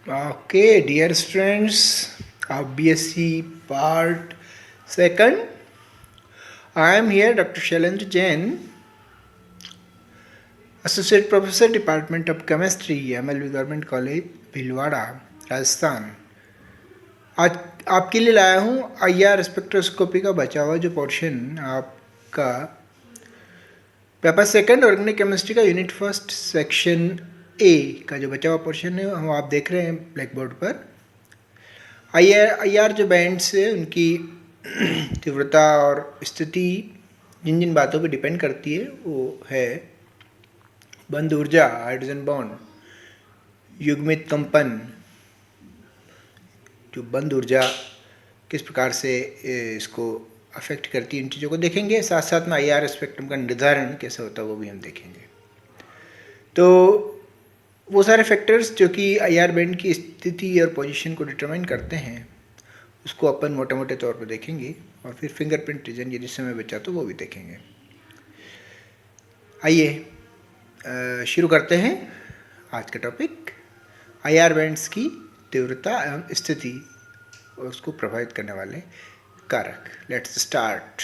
Okay, dear students of BSc Part Second, I am here, Dr. Shailendra Jain, Associate Professor, Department of Chemistry, MLB Government College, Bhilwara, Rajasthan. आज आपके लिए लाया हूँ IR spectroscopy का बचा हुआ जो पोर्शन आपका पेपर सेकंड ऑर्गेनिक केमिस्ट्री का यूनिट फर्स्ट सेक्शन ए का जो बचा हुआ पोर्शन है हम आप देख रहे हैं ब्लैक बोर्ड पर। IR जो बैंड्स है उनकी तीव्रता और स्थिति जिन जिन बातों पे डिपेंड करती है वो है बंद ऊर्जा, हाइड्रोजन बॉन्ड, युग्मित कंपन, जो बंद ऊर्जा किस प्रकार से इसको अफेक्ट करती है, इन चीज़ों को देखेंगे। साथ साथ में IR स्पेक्ट्रम का निर्धारण कैसे होता है वो भी हम देखेंगे। तो वो सारे फैक्टर्स जो कि IR बैंड की स्थिति और पोजीशन को डिटरमाइन करते हैं उसको अपन मोटे मोटे तौर पर देखेंगे और फिर फिंगरप्रिंट रीजन यदि समय बचा तो वो भी देखेंगे। आइए शुरू करते हैं आज का टॉपिक, IR बैंड्स की तीव्रता एवं स्थिति और उसको प्रभावित करने वाले कारक। Let's start.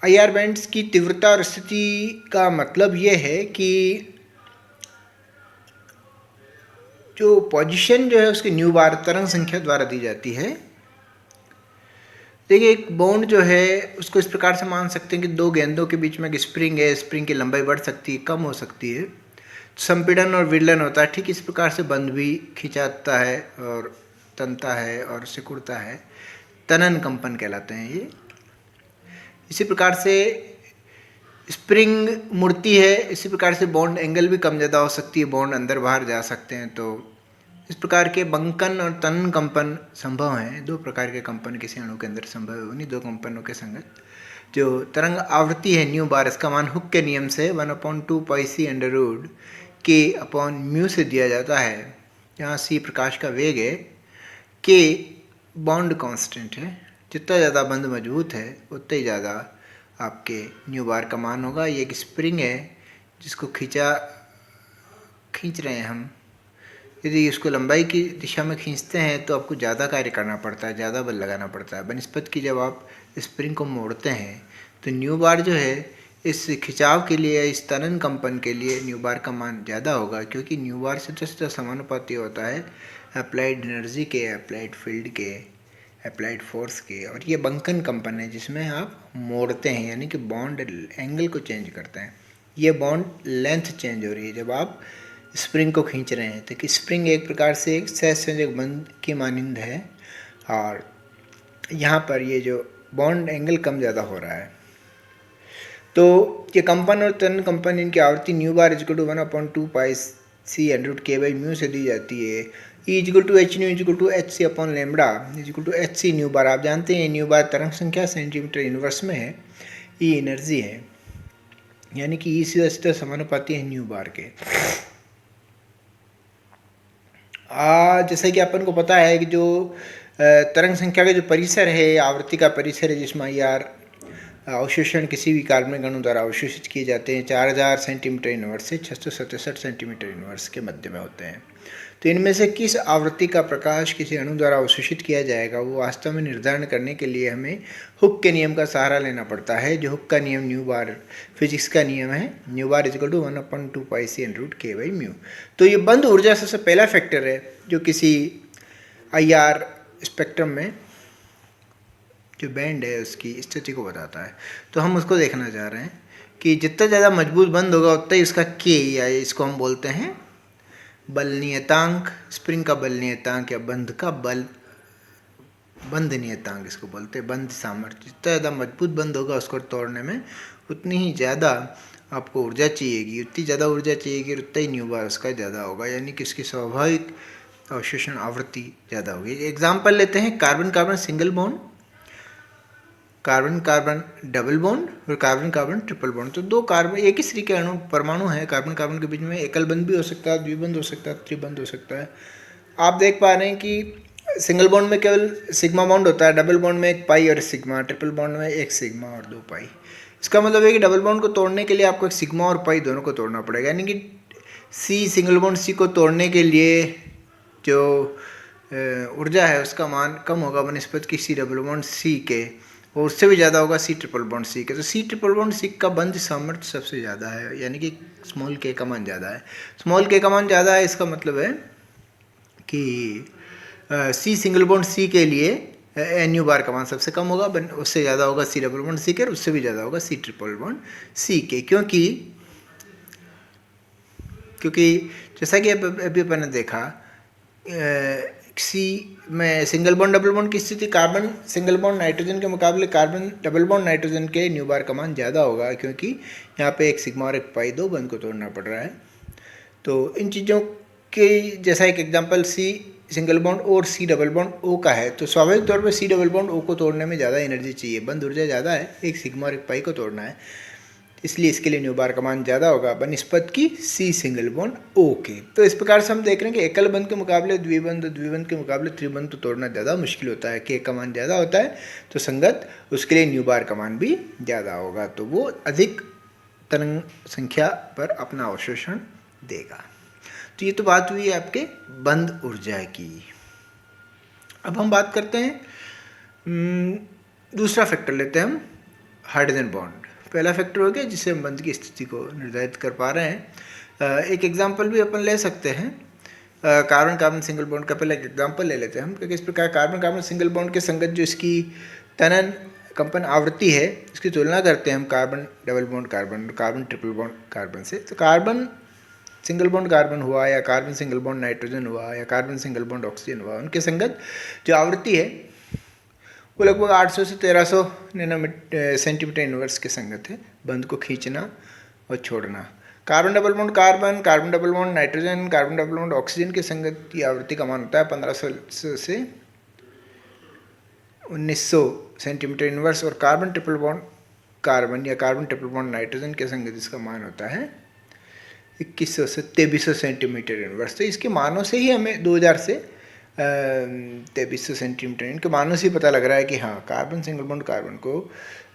IR बैंड्स की तीव्रता और स्थिति का मतलब ये है कि जो पोजीशन जो है उसकी न्यू बार तरंग संख्या द्वारा दी जाती है। देखिए एक बॉन्ड जो है उसको इस प्रकार से मान सकते हैं कि दो गेंदों के बीच में एक स्प्रिंग है, स्प्रिंग की लंबाई बढ़ सकती है, कम हो सकती है, संपीड़न और विलयन होता है। ठीक इस प्रकार से बंध भी खिंचाता है और तनता है और सिकुड़ता है, तनन कंपन कहलाते हैं ये। इसी प्रकार से स्प्रिंग मुड़ती है, इसी प्रकार से बॉन्ड एंगल भी कम ज़्यादा हो सकती है, बॉन्ड अंदर बाहर जा सकते हैं। तो इस प्रकार के बंकन और तनन कंपन संभव हैं। दो प्रकार के कंपन किसी अणु के अंदर संभव है, उन्हीं दो कंपनों के संगत जो तरंग आवृत्ति है न्यू बार, इसका मान हुक के नियम से 1/2 πc अंडर के अपॉन म्यू से दिया जाता है, जहाँ c प्रकाश का वेग है, k बॉन्ड कांस्टेंट है। जितना ज़्यादा बंध मजबूत है उतना ही ज़्यादा आपके न्यू बार का मान होगा। ये एक स्प्रिंग है जिसको खींच रहे हैं हम। यदि इसको लंबाई की दिशा में खींचते हैं तो आपको ज़्यादा कार्य करना पड़ता है, ज़्यादा बल लगाना पड़ता है बनिस्पत की जब आप स्प्रिंग को मोड़ते हैं। तो न्यू बार जो है इस खिंचाव के लिए, इस तनन कंपन के लिए न्यू बार का मान ज़्यादा होगा, क्योंकि न्यू बार सीधा समानुपाती होता है अप्लाइड एनर्जी के, अप्लाइड फील्ड के, अप्लाइड फोर्स के। और ये बंकन कंपन है जिसमें आप मोड़ते हैं, यानी कि बॉन्ड एंगल को चेंज करते हैं। ये बॉन्ड लेंथ चेंज हो रही है जब आप स्प्रिंग को खींच रहे हैं। तो कि स्प्रिंग एक प्रकार से एक सहसंयोजक बंध की मानिंद है और यहाँ पर ये जो बॉन्ड एंगल कम ज़्यादा हो रहा है। तो ये कंपन और तनन कंपन, इनकी आवृत्ति nu bar equal to 1/2 πc under k by mu से दी जाती है। E equal to h nu equal to h c upon lambda equal to h c nu bar. आप जानते हैं न्यू बार तरंग संख्या सेंटीमीटर इनवर्स में है, E एनर्जी है, यानी कि E सीधा समानुपाती है न्यू बार के। जैसे कि अपन को पता है कि जो तरंग संख्या का जो परिसर है, आवृत्ति का परिसर है जिसमें IR अवशोषण किसी भी कार्बनिक अणु द्वारा अवशोषित किए जाते हैं, 4000 सेंटीमीटर इनवर्स से 667 सेंटीमीटर इनवर्स के मध्य में होते हैं। तो इनमें से किस आवृत्ति का प्रकाश किसी अणु द्वारा अवशोषित किया जाएगा वो वास्तव में निर्धारण करने के लिए हमें हुक के नियम का सहारा लेना पड़ता है। जो हुक का नियम न्यू बार फिजिक्स का नियम है, nu bar equal to 1/2 πc under k by mu. तो ये बंद ऊर्जा सबसे पहला फैक्टर है जो किसी IR स्पेक्ट्रम में जो बैंड है उसकी स्थिति को बताता है। तो हम उसको देखना चाह रहे हैं कि जितना ज़्यादा मजबूत बंद होगा उतना ही उसका k, या इसको हम बोलते हैं बल नियतांक, स्प्रिंग का बल नियतांक या बंध का बल, बंध नियतांक इसको बोलते हैं, बंध सामर्थ्य। जितना ज़्यादा मजबूत बंद होगा उसको तोड़ने में उतनी ही ज़्यादा आपको ऊर्जा चाहिएगी, उतनी ज़्यादा ऊर्जा चाहिएगी, उतना ही न्यू बार उसका ज़्यादा होगा, यानी कि उसकी स्वाभाविक अवशोषण आवृत्ति ज़्यादा होगी। एग्जाम्पल लेते हैं, carbon carbon single bond, carbon carbon double bond और कार्बन कार्बन ट्रिपल बॉन्ड। तो दो कार्बन एक ही श्री के अणु परमाणु है, कार्बन कार्बन के बीच में एकल बंध भी हो सकता है, द्विबंध हो सकता है, त्रिबंध हो सकता है। आप देख पा रहे हैं कि सिंगल बॉन्ड में केवल सिग्मा बॉन्ड होता है, डबल बॉन्ड में एक पाई और सिग्मा, ट्रिपल बॉन्ड में एक सिग्मा और दो पाई। इसका मतलब है कि डबल बॉन्ड को तोड़ने के लिए आपको एक सिग्मा और पाई दोनों को तोड़ना पड़ेगा, यानी कि सी सिंगल बॉन्ड सी को तोड़ने के लिए जो ऊर्जा है उसका मान कम होगा बनिस्पत की सी डबल बॉन्ड सी के, और उससे भी ज़्यादा होगा सी ट्रिपल बॉन्ड सी के। तो सी ट्रिपल बॉन्ड सी का बंध सामर्थ्य सबसे ज़्यादा है, यानी कि स्मॉल के का मान ज़्यादा है। स्मॉल के का मान ज़्यादा है, इसका मतलब है कि सी सिंगल बॉन्ड सी के लिए एन यू बार का मान सबसे कम होगा, उससे ज़्यादा होगा सी डबल बॉन्ड सी के, और उससे भी ज़्यादा होगा सी ट्रिपल बॉन्ड सी के। क्योंकि जैसा कि अभी अपन ने देखा सी में सिंगल बॉन्ड डबल बॉन्ड की स्थिति, कार्बन सिंगल बॉन्ड नाइट्रोजन के मुकाबले कार्बन डबल बॉन्ड नाइट्रोजन के न्यू बार का मान ज़्यादा होगा, क्योंकि यहाँ पे एक सिग्मा और एक पाई, दो बंध को तोड़ना पड़ रहा है। तो इन चीज़ों के जैसा एक एग्जांपल सी सिंगल बॉन्ड और सी डबल बॉन्ड ओ का है, तो स्वाभाविक तौर पे सी डबल बॉन्ड ओ को तोड़ने में ज़्यादा एनर्जी चाहिए, बंध ऊर्जा ज़्यादा है, एक सिग्मा और एक पाई को तोड़ना है, इसलिए इसके लिए न्यू बार का मान ज़्यादा होगा बनिस्पत की सी सिंगल बॉन्ड ओ के। तो इस प्रकार से हम देख रहे हैं कि एकल बंध के मुकाबले द्विबंध, द्विबंध के मुकाबले त्रिबंध तो तोड़ना ज़्यादा मुश्किल होता है, के का मान ज़्यादा होता है, तो संगत उसके लिए न्यू बार का मान भी ज़्यादा होगा, तो वो अधिक तरंग संख्या पर अपना अवशोषण देगा। तो ये तो बात हुई आपके बंध ऊर्जा की। अब हम बात करते हैं दूसरा फैक्टर लेते हैं हम, हाइड्रोजन बॉन्ड। पहला फैक्टर हो गया जिससे हम बंध की स्थिति को निर्धारित कर पा रहे हैं। एक एग्जांपल भी अपन ले सकते हैं, कार्बन कार्बन सिंगल बॉन्ड का पहले एक एग्जांपल ले लेते हैं हम, क्योंकि इस प्रकार कार्बन कार्बन सिंगल बॉन्ड के संगत जो इसकी तनन कंपन आवृत्ति है, इसकी तुलना करते हैं हम carbon double bond carbon, carbon triple bond carbon से। तो कार्बन सिंगल बॉन्ड कार्बन हुआ, या कार्बन सिंगल बॉन्ड नाइट्रोजन हुआ, या कार्बन सिंगल बॉन्ड ऑक्सीजन हुआ, उनके संगत जो आवृत्ति है वो लगभग 800 से 1300 सेंटीमीटर इनवर्स के संगत है, बंध को खींचना और छोड़ना। Carbon double bond carbon, carbon double bond nitrogen, carbon double bond oxygen के संगत की आवृत्ति का मान होता है 1500 से 1900 सेंटीमीटर इनवर्स, और कार्बन ट्रिपल बॉन्ड कार्बन या कार्बन ट्रिपल बॉन्ड नाइट्रोजन के संगत इसका मान होता है 2100 से 2300 सेंटीमीटर इनवर्स। तो इसके मानों से ही हमें 2000 से 2300 सेंटीमीटर, इनके मानों से ही पता लग रहा है कि हाँ, कार्बन सिंगल बॉन्ड कार्बन को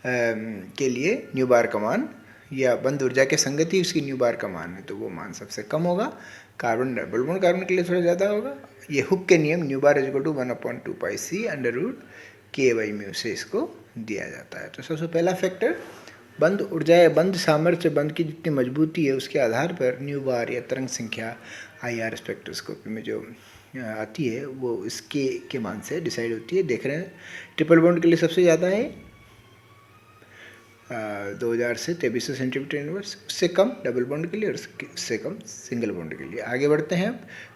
के लिए न्यू बार का मान या बंध ऊर्जा के संगत ही उसकी न्यू बार का मान है, तो वो मान सबसे कम होगा। कार्बन डबल बॉन्ड कार्बन के लिए थोड़ा ज़्यादा होगा। ये हुक के नियम new bar equal to 1/2πc√k/μ से इसको दिया जाता है। तो सबसे पहला फैक्टर बंध ऊर्जा या बंध सामर्थ्य, बंध की जितनी मजबूती है उसके आधार पर न्यू बार या तरंग संख्या IR स्पेक्ट्रोस्कोपी में जो आती है वो इसके के मान से डिसाइड होती है। देख रहे हैं ट्रिपल बॉन्ड के लिए सबसे ज़्यादा है 2000 से 2300 सेंटीमीटर इनवर्स, उससे कम डबल बॉन्ड के लिए और उससे कम सिंगल बॉन्ड के लिए। आगे बढ़ते हैं।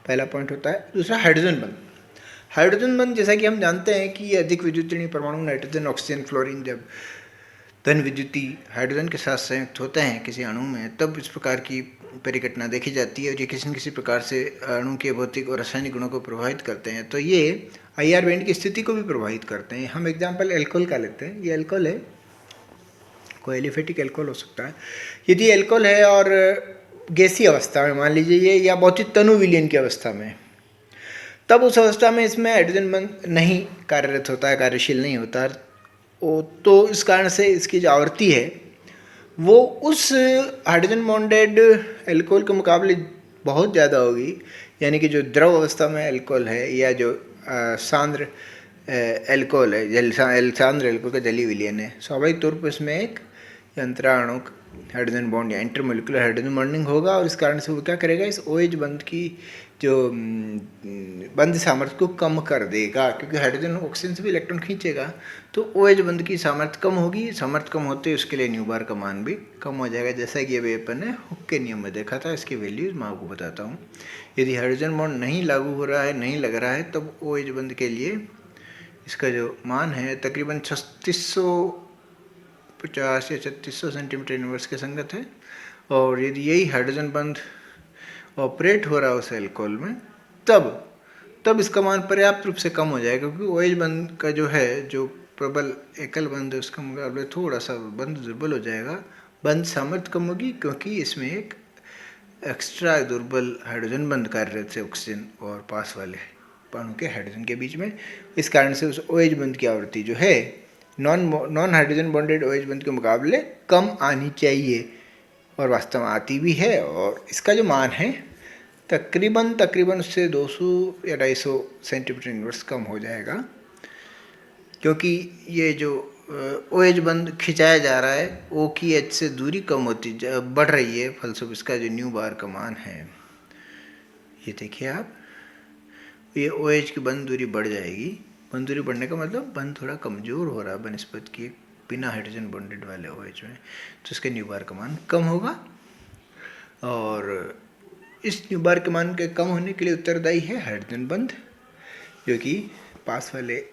पहला पॉइंट होता है। दूसरा हाइड्रोजन बंध। हाइड्रोजन बंध जैसा कि हम जानते हैं कि ये अधिक विद्युतीय परमाणु नाइट्रोजन, ऑक्सीजन, फ्लोरीन जब धन विद्युती हाइड्रोजन के साथ संयुक्त होते हैं किसी अणु में, तब इस प्रकार की परिघटना देखी जाती है और ये किसी न किसी प्रकार से अणु के भौतिक और रासायनिक गुणों को प्रभावित करते हैं। तो ये IR बैंड की स्थिति को भी प्रभावित करते हैं। हम एग्जाम्पल एल्कोहल का लेते हैं। ये एल्कोहल है, कोई एलिफेटिक एल्कोहल हो सकता है। यदि एल्कोहल है और गैसीय अवस्था में मान लीजिए ये, या भौतिक तनु विलयन की अवस्था में, तब उस अवस्था में इसमें हाइड्रोजन बंध नहीं कार्यरत होता है, कार्यशील नहीं होता है। तो इस कारण से इसकी जो आवृत्ति है वो उस हाइड्रोजन बॉन्डेड एल्कोहल के मुकाबले बहुत ज़्यादा होगी। यानी कि जो द्रव अवस्था में एल्कोहल है या जो सांद्र एल्कोहल है, सांद्र एल्कोहल का जलीय विलयन है, स्वाभाविक तौर पर इसमें एक अंतराणुक हाइड्रोजन बॉन्ड या इंटरमोलिकुलर हाइड्रोजन बॉन्डिंग होगा और इस कारण से वो क्या करेगा, इस OH बंध की जो बंध सामर्थ्य को कम कर देगा, क्योंकि हाइड्रोजन ऑक्सीजन से भी इलेक्ट्रॉन खींचेगा। तो OH बंध की सामर्थ्य कम होगी। सामर्थ्य कम होते ही उसके लिए न्यू बार का मान भी कम हो जाएगा, जैसा कि अभी अपन ने हुक के नियम में देखा था। इसकी वैल्यूज मैं आपको बताता हूँ। यदि हाइड्रोजन बॉन्ड नहीं लागू हो रहा है, नहीं लग रहा है, तब OH बंध के लिए इसका जो मान है तकरीबन 3650 या 3600 सेंटीमीटर इनवर्स के संगत है। और यदि यही हाइड्रोजन बंध ऑपरेट हो रहा है उस एल्कोहल में, तब इसका मान पर्याप्त रूप से कम हो जाएगा, क्योंकि OH बंध का जो है, जो प्रबल एकल बंध है, उसका मुकाबले थोड़ा सा बंध दुर्बल हो जाएगा। बंध सामर्थ्य कम होगी क्योंकि इसमें एक एक्स्ट्रा दुर्बल हाइड्रोजन बंध कार्यरत है ऑक्सीजन और पास वाले अणु के हाइड्रोजन के बीच में। इस कारण से उस OH बंध की आवृत्ति जो है नॉन हाइड्रोजन बॉन्डेड OH बंध के मुकाबले कम आनी चाहिए, और वास्तव में आती भी है। और इसका जो मान है तकरीबन उससे 200 या 250 सेंटीमीटर इनवर्स कम हो जाएगा, क्योंकि ये जो ओ एच बंद खिंचाया जा रहा है, ओ की एच से दूरी कम होती बढ़ रही है, फलस्वरूप इसका जो न्यू बार का मान है, ये देखिए आप, ये ओ एच की बंद दूरी बढ़ जाएगी। बंद दूरी बढ़ने का मतलब बंद थोड़ा कमज़ोर हो रहा है बनिस्बत की बिना हाइड्रोजन बॉन्डेड वाले ओ एच में, तो इसके न्यू बार का मान कम होगा। और इस न्यू बार के मान के कम होने के लिए उत्तरदायी है हाइड्रोजन बंध, जो कि पास वाले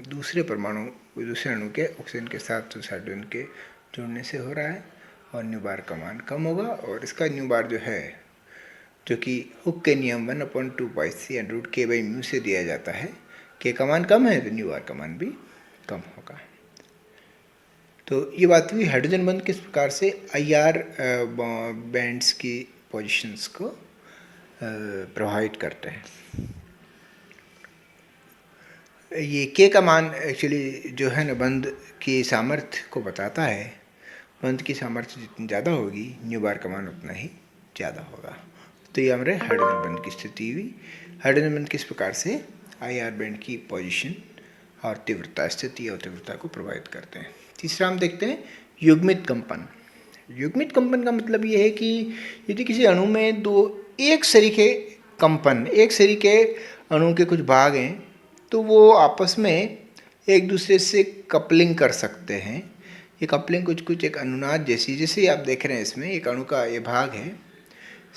दूसरे परमाणु दूसरे अणु के ऑक्सीजन के साथ हाइड्रोजन के जुड़ने से हो रहा है, और न्यू बार का मान कम होगा। और इसका न्यू बार जो है, जो कि हुक के नियम 1/2 पाई c √k/μ से दिया जाता है, k का मान कम है तो न्यू बार का मान भी कम होगा। तो ये बात हुई हाइड्रोजन बंध किस प्रकार से IR बैंड्स की पोजीशंस को प्रभावित करते हैं। ये के का मान एक्चुअली जो है ना बंध की सामर्थ्य को बताता है। बंध की सामर्थ्य जितनी ज़्यादा होगी न्यू बार का मान उतना ही ज़्यादा होगा। तो ये हमारे हाइड्रोजन बंध की स्थिति हुई। हाइड्रोजन बंध किस प्रकार से IR बैंड की पोजीशन और तीव्रता, स्थिति और तीव्रता को प्रभावित करते हैं। तीसरा हम देखते हैं युग्मित कंपन। युग्मित कंपन का मतलब ये है कि यदि किसी अणु में दो एक सरीखे कंपन, एक सरीखे अणु के कुछ भाग हैं, तो वो आपस में एक दूसरे से कपलिंग कर सकते हैं। ये कपलिंग कुछ एक अनुनाद जैसी, जैसे आप देख रहे हैं इसमें एक अणु का ये भाग है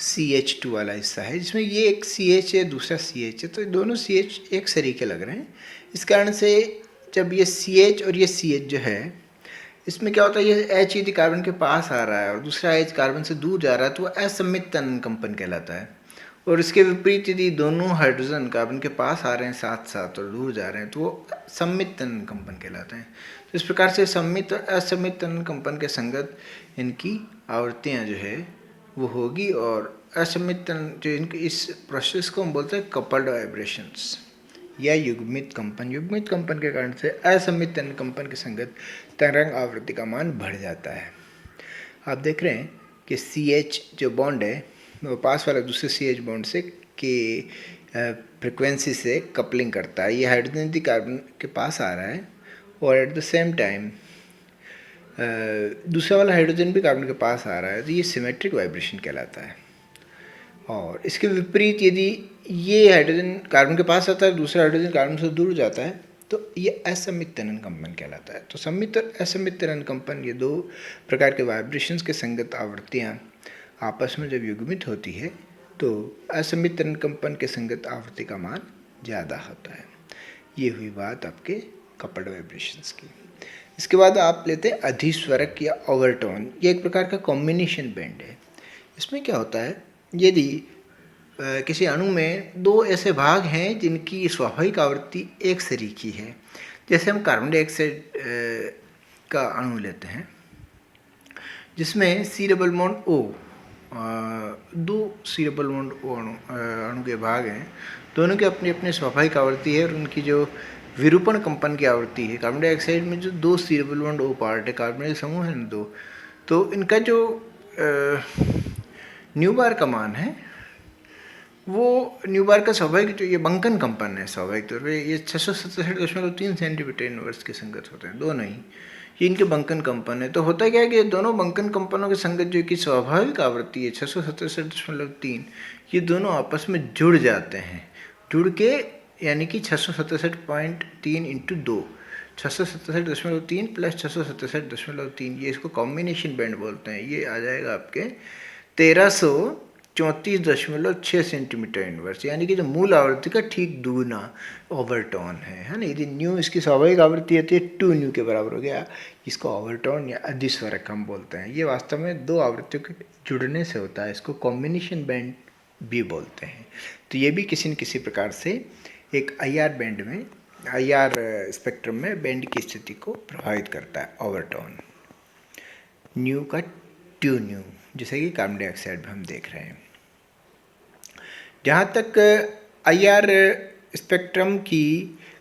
CH2 वाला हिस्सा है, जिसमें ये एक CH है, दूसरा CH है, तो दोनों CH एक सरीखे लग रहे हैं। इस कारण से जब ये CH और ये CH जो है, इसमें क्या होता है, ये H यदि कार्बन के पास आ रहा है और दूसरा H कार्बन से दूर जा रहा है, तो वह असम्मित तनन कंपन कहलाता है। और इसके विपरीत यदि दोनों हाइड्रोजन कार्बन के पास आ रहे हैं साथ साथ और दूर जा रहे हैं, तो वो सम्मित तनन कंपन कहलाते हैं। तो इस प्रकार से सम्मित और असम्मित तनन कंपन के संगत इनकी आवृत्तियाँ जो है वो होगी। और असम्मित तनन जो इनकी इस प्रोसेस को हम बोलते हैं कपल्ड वाइब्रेशंस या युग्मित कंपन। युग्मित कंपन के कारण से असम्मित तनन कंपन के संगत तरंग आवृत्ति का मान बढ़ जाता है। आप देख रहे हैं कि CH जो बॉन्ड है वो पास वाला दूसरे CH बॉन्ड से के फ्रिक्वेंसी से कपलिंग करता है। ये हाइड्रोजन यदि कार्बन के पास आ रहा है और एट द सेम टाइम दूसरा वाला हाइड्रोजन भी कार्बन के पास आ रहा है, तो ये सिमेट्रिक वाइब्रेशन कहलाता है। और इसके विपरीत यदि ये हाइड्रोजन कार्बन के पास आता है, दूसरा हाइड्रोजन कार्बन से दूर जाता है, तो ये असम्मित तनन कंपन कहलाता है। तो सम्मित और असम्मित तनन कंपन ये दो प्रकार के वाइब्रेशंस के संगत आवृत्तियाँ आपस में जब युग्मित होती है, तो असम्मित तनन कंपन के संगत आवृत्ति का मान ज़्यादा होता है। ये हुई बात आपके कपल्ड वाइब्रेशंस की। इसके बाद आप लेते हैं अधिस्वरक या ओवरटोन। ये एक प्रकार का कॉम्बिनेशन बैंड है। इसमें क्या होता है, यदि किसी अणु में दो ऐसे भाग हैं जिनकी स्वाभाविक आवृत्ति एक सरीखी है, जैसे हम कार्बन डाइऑक्साइड का अणु लेते हैं जिसमें C∪O दो C∪O अणु के भाग हैं, दोनों की अपनी अपनी स्वाभाविक आवृत्ति है और उनकी जो विरूपण कंपन की आवृत्ति है। कार्बन डाइऑक्साइड में जो दो C∪O पार्ट है, कार्बनिक समूह है दो, तो इनका जो न्यू बार का मान है वो न्यू बार का स्वाभाविक जो ये बंकन कंपन है, स्वाभाविक तौर पर ये 667.3 सेंटीमीटर इनवर्स के संगत होते हैं दोनों ही, ये इनके बंकन कंपन है। तो होता क्या है कि दोनों बंकन कंपनों के संगत जो कि स्वाभाविक आवृत्ति है 667.3, ये दोनों आपस में जुड़ जाते हैं, जुड़ के यानी कि 667.3 इंटू 2, 667.3 प्लस 667.3, ये इसको कॉम्बिनेशन बैंड बोलते हैं। ये आ जाएगा आपके 1334.6 सेंटीमीटर इनवर्स, यानी कि जो मूल आवृत्ति का ठीक दुगुना ओवरटोन है ना। यदि न्यू इसकी स्वाभाविक आवृत्ति होती है 2 न्यू के बराबर हो गया, इसको ओवरटोन या अधिस्वरक हम बोलते हैं। ये वास्तव में दो आवृत्तियों के जुड़ने से होता है, इसको कॉम्बिनेशन बैंड भी बोलते हैं। तो ये भी किसी न किसी प्रकार से एक IR बैंड में, IR स्पेक्ट्रम में बैंड की स्थिति को प्रभावित करता है। ओवरटोन न्यू का 2 न्यू, जैसे कि कार्बन डाइऑक्साइड में हम देख रहे हैं। जहाँ तक IR स्पेक्ट्रम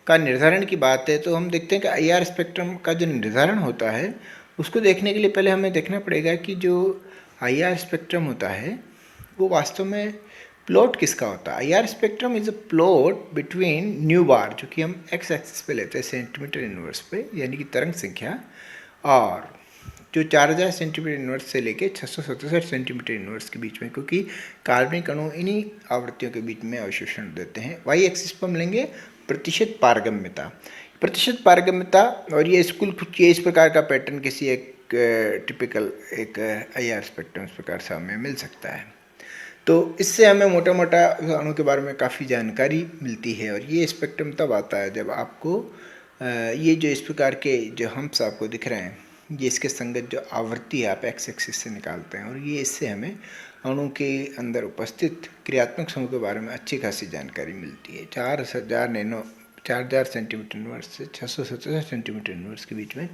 का निर्धारण की बात है, तो हम देखते हैं कि IR स्पेक्ट्रम का जो निर्धारण होता है उसको देखने के लिए पहले हमें देखना पड़ेगा कि जो IR स्पेक्ट्रम होता है वो वास्तव में प्लॉट किसका होता है? I R spectrum is a plot between nu bar, जो कि हम एक्स एक्सिस पे लेते हैं सेंटीमीटर इनवर्स पे, यानी कि तरंग संख्या, और जो 4000 सेंटीमीटर इनवर्स से लेके 667 सेंटीमीटर इनवर्स के बीच में, क्योंकि कार्बनिक अणु इन्हीं आवृत्तियों के बीच में अवशोषण देते हैं। वाई एक्सिस पर हम लेंगे प्रतिशत पारगम्यता। प्रतिशत पारगम्यता, और ये स्कूल कुछ इस प्रकार का पैटर्न किसी एक टिपिकल एक आई आर स्पेक्ट्रम इस प्रकार से हमें मिल सकता है। तो इससे हमें मोटा मोटा अणु के बारे में काफ़ी जानकारी मिलती है। और ये स्पेक्ट्रम तब आता है जब आपको ये जो इस प्रकार के जो हम्प्स आपको दिख रहे हैं, ये इसके संगत जो आवृत्ति है आप एक्स एक्सिस से निकालते हैं, और ये इससे हमें अणु के अंदर उपस्थित क्रियात्मक समूह के बारे में अच्छी खासी जानकारी मिलती है। 4000 सेंटीमीटर इनवर्स से 667 सेंटीमीटर इनवर्स के बीच में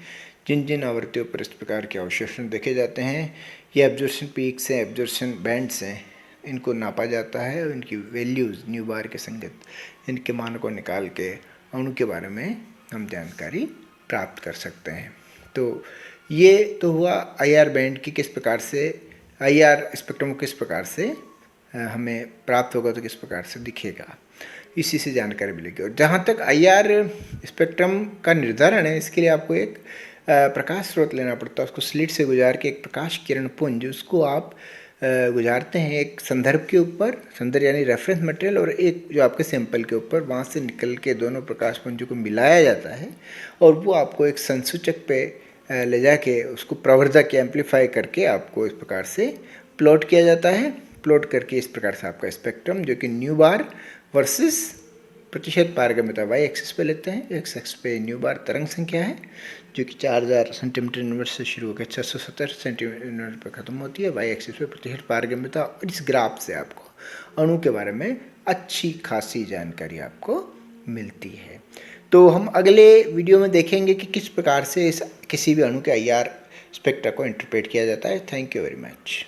जिन जिन आवृत्तियों पर इस प्रकार के अवशोषण देखे जाते हैं, ये एब्जॉर्प्शन पीक्स हैं, एब्जॉर्प्शन बैंड्स हैं, इनको नापा जाता है और इनकी वैल्यूज़ न्यू बार के संगत इनके मान को निकाल के अणु के बारे में हम जानकारी प्राप्त कर सकते हैं। तो ये तो हुआ आई आर बैंड की किस प्रकार से, आई आर स्पेक्ट्रम किस प्रकार से हमें प्राप्त होगा, तो किस प्रकार से दिखेगा, इसी से जानकारी मिलेगी। और जहाँ तक आई आर स्पेक्ट्रम का निर्धारण है, इसके लिए आपको एक प्रकाश स्रोत लेना पड़ता है। उसको स्लिट से गुजार के एक प्रकाश किरण पुंज उसको आप गुजारते हैं एक संदर्भ के ऊपर, संदर्भ यानी रेफरेंस मटेरियल, और एक जो आपके सैंपल के ऊपर, वहाँ से निकल के दोनों प्रकाश पुंजों को मिलाया जाता है, और वो आपको एक संसूचक पे ले जाके उसको प्रवर्धक या एम्पलीफाई करके आपको इस प्रकार से प्लॉट किया जाता है। प्लॉट करके इस प्रकार से आपका स्पेक्ट्रम, जो कि न्यू बार वर्सेस प्रतिशत पारगम्यता वाई एक्सिस पे लेते हैं, एक्स एक्सिस पे न्यू बार तरंग संख्या है, जो कि 4000 सेंटीमीटर इनवर्स से शुरू होकर 670 सेंटीमीटर इनवर्स पर खत्म होती है। वाई एक्सिस पे प्रतिशत पारगम्यता, और इस ग्राफ से आपको अणु के बारे में अच्छी खासी जानकारी आपको मिलती है। तो हम अगले वीडियो में देखेंगे कि किस प्रकार से इस किसी भी अणु के आई आर स्पेक्ट्रा को इंटरप्रेट किया जाता है। Thank you very much.